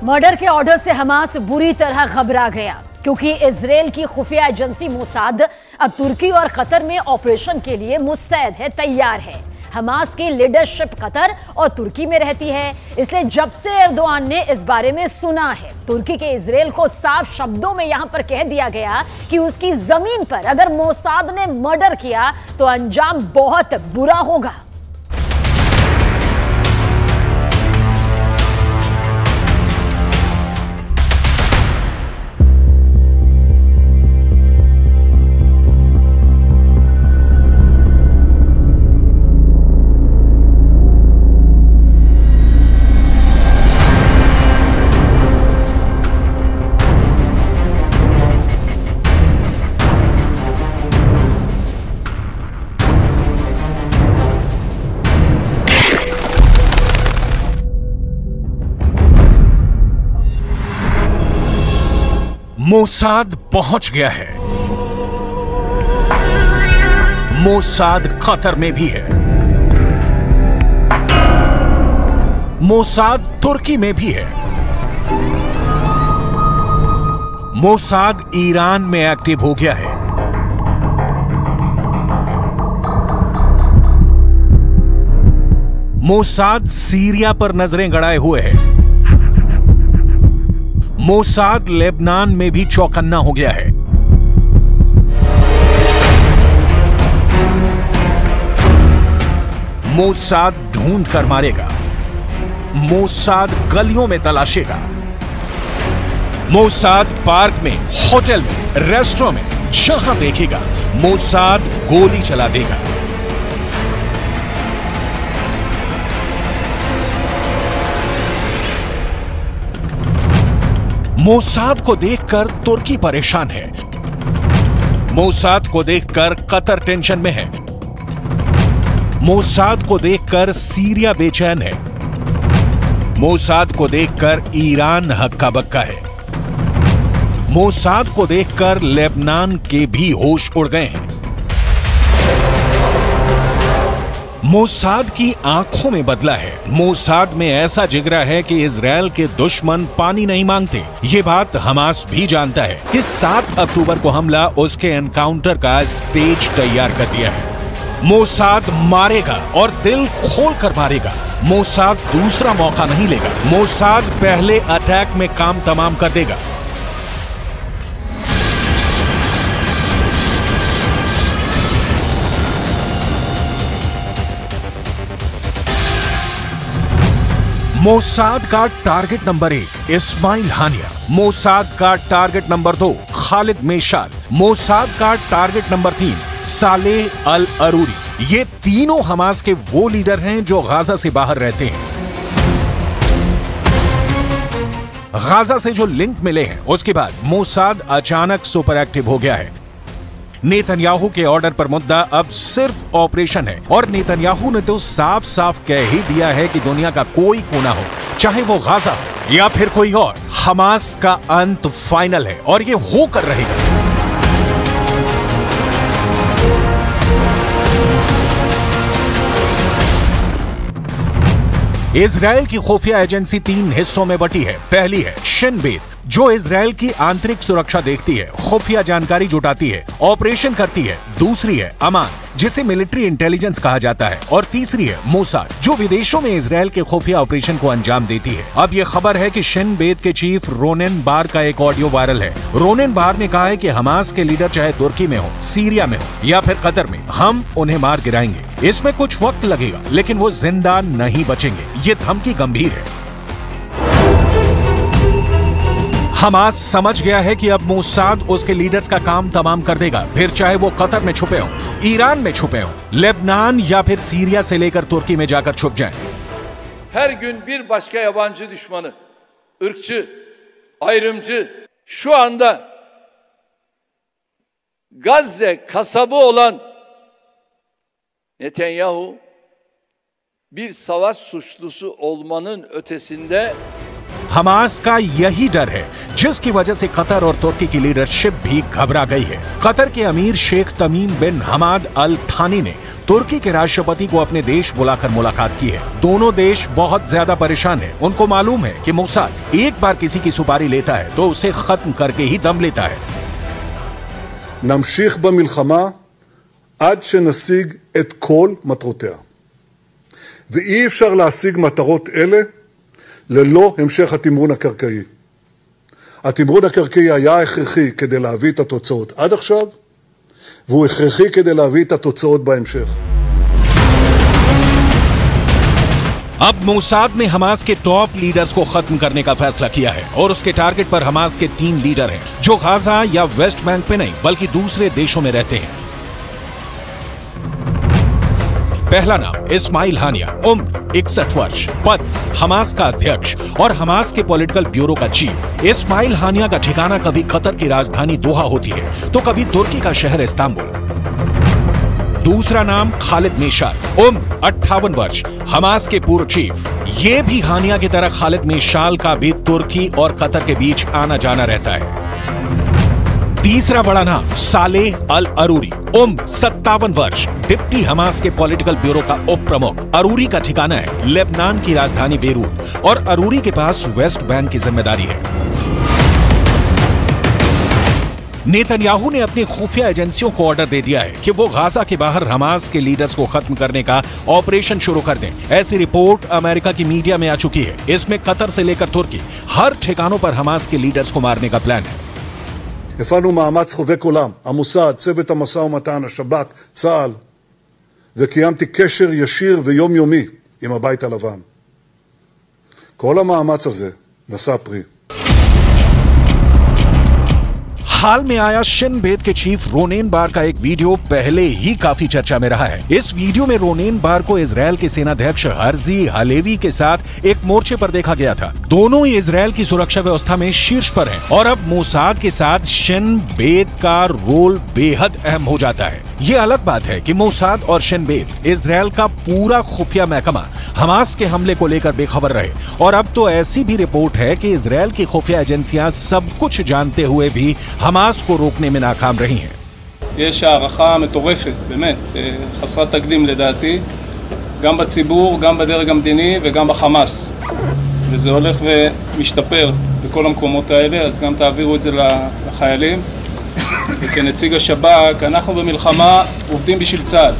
Murder के order से Hamas बुरी तरह घबरा गया क्योंकि इजराइल की खुफिया एजेंसी मोसाद अब तुर्की और कतर में ऑपरेशन के लिए मुस्तैद है, तैयार है। हमास की लीडरशिप कतर और तुर्की में रहती है, इसलिए जब से एर्दोआन ने इस बारे में सुना है, तुर्की के इजराइल को साफ शब्दों में यहां पर कह दिया गया कि उसकी जमीन पर अगर मोसाद ने मर्डर किया तो अंजाम बहुत बुरा होगा। मोसाद पहुंच गया है। मोसाद कतर में भी है। मोसाद तुर्की में भी है। मोसाद ईरान में एक्टिव हो गया है। मोसाद सीरिया पर नजरें गड़ाए हुए है। मोसाद लेबनान में भी चौकन्ना हो गया है। मोसाद ढूंढ कर मारेगा। मोसाद गलियों में तलाशेगा। मोसाद पार्क में, होटल में, रेस्टोरेंट में जहां देखेगा मोसाद गोली चला देगा। मोसाद को देखकर तुर्की परेशान है। मोसाद को देखकर कतर टेंशन में है। मोसाद को देखकर सीरिया बेचैन है। मोसाद को देखकर ईरान हक्का बक्का है। मोसाद को देखकर लेबनान के भी होश उड़ गए हैं। मोसाद की आंखों में बदला है। मोसाद में ऐसा जिगरा है कि इजराइल के दुश्मन पानी नहीं मांगते। ये बात हमास भी जानता है कि 7 अक्टूबर को हमला उसके एनकाउंटर का स्टेज तैयार कर दिया है। मोसाद मारेगा और दिल खोल कर मारेगा। मोसाद दूसरा मौका नहीं लेगा। मोसाद पहले अटैक में काम तमाम कर देगा। मोसाद का टारगेट नंबर 1 इस्माइल हानिया। मोसाद का टारगेट नंबर 2 खालिद मेशाल। मोसाद का टारगेट नंबर 3 सालेह अल अरूरी। ये तीनों हमास के वो लीडर हैं जो गाजा से बाहर रहते हैं। गाजा से जो लिंक मिले हैं, उसके बाद मोसाद अचानक सुपर एक्टिव हो गया है। नेतन्याहू के ऑर्डर पर मुद्दा अब सिर्फ ऑपरेशन है और नेतन्याहू ने तो साफ साफ कह ही दिया है कि दुनिया का कोई कोना हो, चाहे वो गाजा हो या फिर कोई और, हमास का अंत फाइनल है और ये होकर रहेगा। इजराइल की खुफिया एजेंसी 3 हिस्सों में बटी है। पहली है शिन बेत, जो इजराइल की आंतरिक सुरक्षा देखती है, खुफिया जानकारी जुटाती है, ऑपरेशन करती है। दूसरी है अमान, जिसे मिलिट्री इंटेलिजेंस कहा जाता है। और तीसरी है मोसाद, जो विदेशों में इजराइल के खुफिया ऑपरेशन को अंजाम देती है। अब यह खबर है कि शिन बेत के चीफ रोनेन बार का एक ऑडियो वायरल है। रोनेन बार ने कहा है कि हमास के लीडर चाहे तुर्की में हो, सीरिया में हो या फिर कतर में, हम उन्हें मार गिराएंगे। इसमें कुछ वक्त लगेगा लेकिन वो जिंदा नहीं बचेंगे। ये धमकी गंभीर है। हमास समझ गया है कि अब मोसाद उसके लीडर्स का काम तमाम कर देगा, फिर चाहे वो कतर में छुपे हों, ईरान में छुपे हों, लेबनान या फिर सीरिया से लेकर तुर्की में जाकर छुप जाएं। Her gün bir başka yabancı düşmanı, ırkçı, ayrımcı, şu anda Gazze kasabı olan Netanyahu bir savaş suçlusu olmanın ötesinde Hamas का यही डर है जिसकी वजह से कतर और तुर्की की लीडरशिप भी घबरा गई है। कतर के अमीर शेख तमीम बिन हमाद अल थानी ने तुर्की के राष्ट्रपति को अपने देश बुलाकर मुलाकात की है। दोनों देश बहुत ज्यादा परेशान हैं। उनको मालूम है कि मोसाद एक बार किसी की सुपारी लेता है तो उसे खत्म करके ही दम लेता है। नमशीख במלחמה עד שנשיג את כל מטרותיה. ואי אפשר להשיג מטרות אלה ללא המשך התמרון הקרקעי. התמרון הקרקעי היה הכרחי כדי להביא את התוצאות עד עכשיו, והוא הכרחי כדי להביא את התוצאות בהמשך. अब मोसाद ने हमास के टॉप लीडर्स को खत्म करने का फैसला किया है और उसके टारगेट पर हमास के 3 लीडर हैं जो गाजा या वेस्ट बैंक पे नहीं बल्कि दूसरे देशों में रहते हैं। पहला नाम इस्माइल हानिया, उम्र 61 वर्ष, पद हमास का अध्यक्ष और हमास के पॉलिटिकल ब्यूरो का चीफ। इस्माइल हानिया का ठिकाना कभी कतर की राजधानी दोहा होती है तो कभी तुर्की का शहर इस्तांबुल। दूसरा नाम खालिद मेशाल, उम्र 58 वर्ष, हमास के पूर्व चीफ। ये भी हानिया की तरह खालिद मेशाल का भी तुर्की और कतर के बीच आना जाना रहता है। तीसरा बड़ा नाम सालेह अल अरूरी, उम्र 57 वर्ष, डिप्टी हमास के पॉलिटिकल ब्यूरो का उप प्रमुख। अरूरी का ठिकाना है लेबनान की राजधानी बेरूत और अरूरी के पास वेस्ट बैंक की जिम्मेदारी है। नेतन्याहू ने अपनी खुफिया एजेंसियों को ऑर्डर दे दिया है कि वो गाजा के बाहर हमास के लीडर्स को खत्म करने का ऑपरेशन शुरू कर दें। ऐसी रिपोर्ट अमेरिका की मीडिया में आ चुकी है। इसमें कतर से लेकर तुर्की हर ठिकानों पर हमास के लीडर्स को मारने का प्लान है। הפעלנו מאמץ חובק עולם, המוסד, צוות המשא ומתן, השב"כ, צה"ל, וקיימתי קשר ישיר ויומיומי עם הבית הלבן. כל המאמץ הזה נשא פרי. हाल में आया शिन बेत के चीफ रोनेन बार का एक वीडियो पहले ही काफी चर्चा में रहा है। इस वीडियो में रोनेन बार को इजरायल के सेनाध्यक्ष हर्जी हालेवी के साथ एक मोर्चे पर देखा गया था। दोनों ही इजरायल की सुरक्षा व्यवस्था में शीर्ष पर हैं और अब मोसाद के साथ शिन बेत का रोल बेहद अहम हो जाता है। ये अलग बात है कि मोसाद और शिन बेत इजरायल का पूरा खुफिया महकमा हमास के हमले को लेकर बेखबर रहे और अब तो ऐसी भी रिपोर्ट है कि इजरायल की खुफिया एजेंसियां सब कुछ जानते हुए भी हमास को रोकने में नाकाम रही हैं। יש הערכה מטורפת, באמת, חסרת תקדים לדעתי, גם בציבור, גם בדרג המדיני וגם בחמאס. וזה הולך ומשתפר בכל המקומות האלה, אז גם תעבירו את זה לחיילים. וכנציג השב"כ, אנחנו במלחמה עובדים בשביל צה"ל.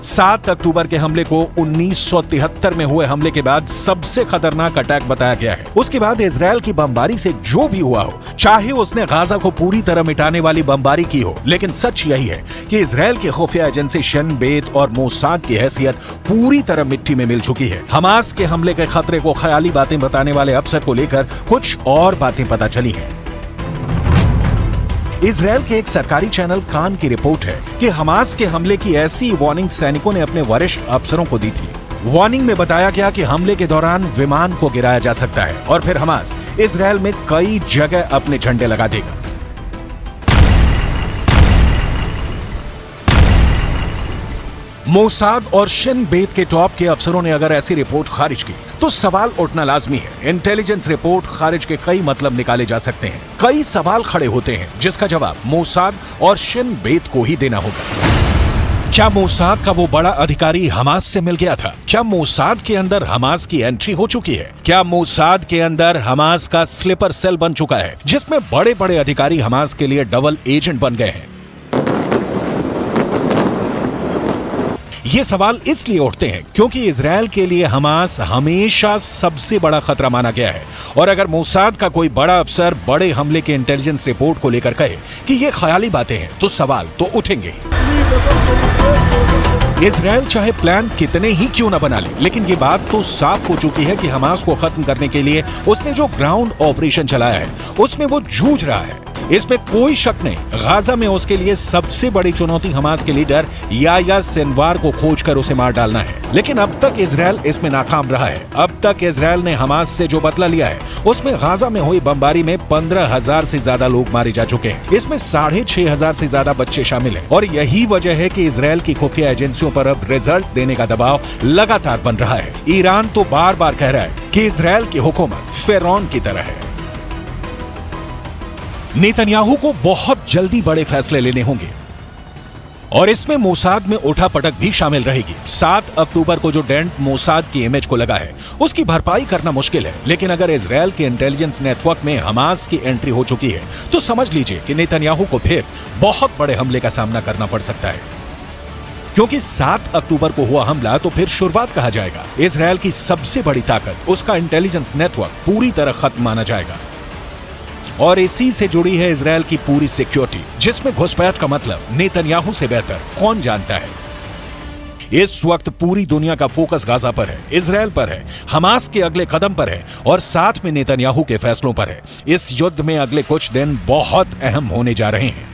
7 अक्टूबर के हमले को 1973 में हुए हमले के बाद सबसे खतरनाक अटैक बताया गया है। उसके बाद इजरायल की बमबारी से जो भी हुआ हो, चाहे उसने गाजा को पूरी तरह मिटाने वाली बमबारी की हो, लेकिन सच यही है कि इजरायल की खुफिया एजेंसी शिन बेत और मोसाद की हैसियत पूरी तरह मिट्टी में मिल चुकी है। हमास के हमले के खतरे को ख्याली बातें बताने वाले अफसर को लेकर कुछ और बातें पता चली हैं। इजरायल के एक सरकारी चैनल कान की रिपोर्ट है कि हमास के हमले की ऐसी वार्निंग सैनिकों ने अपने वरिष्ठ अफसरों को दी थी। वार्निंग में बताया गया कि हमले के दौरान विमान को गिराया जा सकता है और फिर हमास इजरायल में कई जगह अपने झंडे लगा देगा। मोसाद और शिन बेत के टॉप के अफसरों ने अगर ऐसी रिपोर्ट खारिज की तो सवाल उठना लाजमी है। इंटेलिजेंस रिपोर्ट खारिज के कई मतलब निकाले जा सकते हैं। कई सवाल खड़े होते हैं जिसका जवाब मोसाद और शिन बेत को ही देना होगा। क्या मोसाद का वो बड़ा अधिकारी हमास से मिल गया था? क्या मोसाद के अंदर हमास की एंट्री हो चुकी है? क्या मोसाद के अंदर हमास का स्लीपर सेल बन चुका है जिसमें बड़े बड़े अधिकारी हमास के लिए डबल एजेंट बन गए हैं? ये सवाल इसलिए उठते हैं क्योंकि इजरायल के लिए हमास हमेशा सबसे बड़ा खतरा माना गया है और अगर मोसाद का कोई बड़ा अफसर बड़े हमले के इंटेलिजेंस रिपोर्ट को लेकर कहे कि ये ख्याली बातें हैं तो सवाल तो उठेंगे। इजरायल चाहे प्लान कितने ही क्यों न बना ले, लेकिन ये बात तो साफ हो चुकी है कि हमास को खत्म करने के लिए उसने जो ग्राउंड ऑपरेशन चलाया है उसमें वो जूझ रहा है। इसमें कोई शक नहीं, गाजा में उसके लिए सबसे बड़ी चुनौती हमास के लीडर याह्या सिनवार को खोजकर उसे मार डालना है। लेकिन अब तक इजरायल इसमें नाकाम रहा है। अब तक इजरायल ने हमास से जो बदला लिया है उसमें गाजा में हुई बमबारी में 15,000 से ज्यादा लोग मारे जा चुके हैं। इसमें 6,500 से ज्यादा बच्चे शामिल हैं और यही वजह है कि इजरायल की खुफिया एजेंसियों पर अब रिजल्ट देने का दबाव लगातार बन रहा है। ईरान तो बार बार कह रहा है कि इजरायल की हुकूमत फिरौन की तरह है। नेतन्याहू को बहुत जल्दी बड़े फैसले लेने होंगे। और इसमें मोसाद में उठापटक भी शामिल रहेगी। 7 अक्टूबर को जो डेंट मोसाद की इमेज को लगा है उसकी भरपाई करना मुश्किल है, लेकिन अगर इजरायल के इंटेलिजेंस नेटवर्क में हमास की एंट्री हो चुकी है तो समझ लीजिए कि नेतन्याहू को फिर बहुत बड़े हमले का सामना करना पड़ सकता है, क्योंकि 7 अक्टूबर को हुआ हमला तो फिर शुरुआत कहा जाएगा। इजरायल की सबसे बड़ी ताकत, उसका इंटेलिजेंस नेटवर्क पूरी तरह खत्म माना जाएगा और इसी से जुड़ी है इजरायल की पूरी सिक्योरिटी, जिसमें घुसपैठ का मतलब नेतन्याहू से बेहतर कौन जानता है। इस वक्त पूरी दुनिया का फोकस गाजा पर है, इजरायल पर है, हमास के अगले कदम पर है और साथ में नेतन्याहू के फैसलों पर है। इस युद्ध में अगले कुछ दिन बहुत अहम होने जा रहे हैं।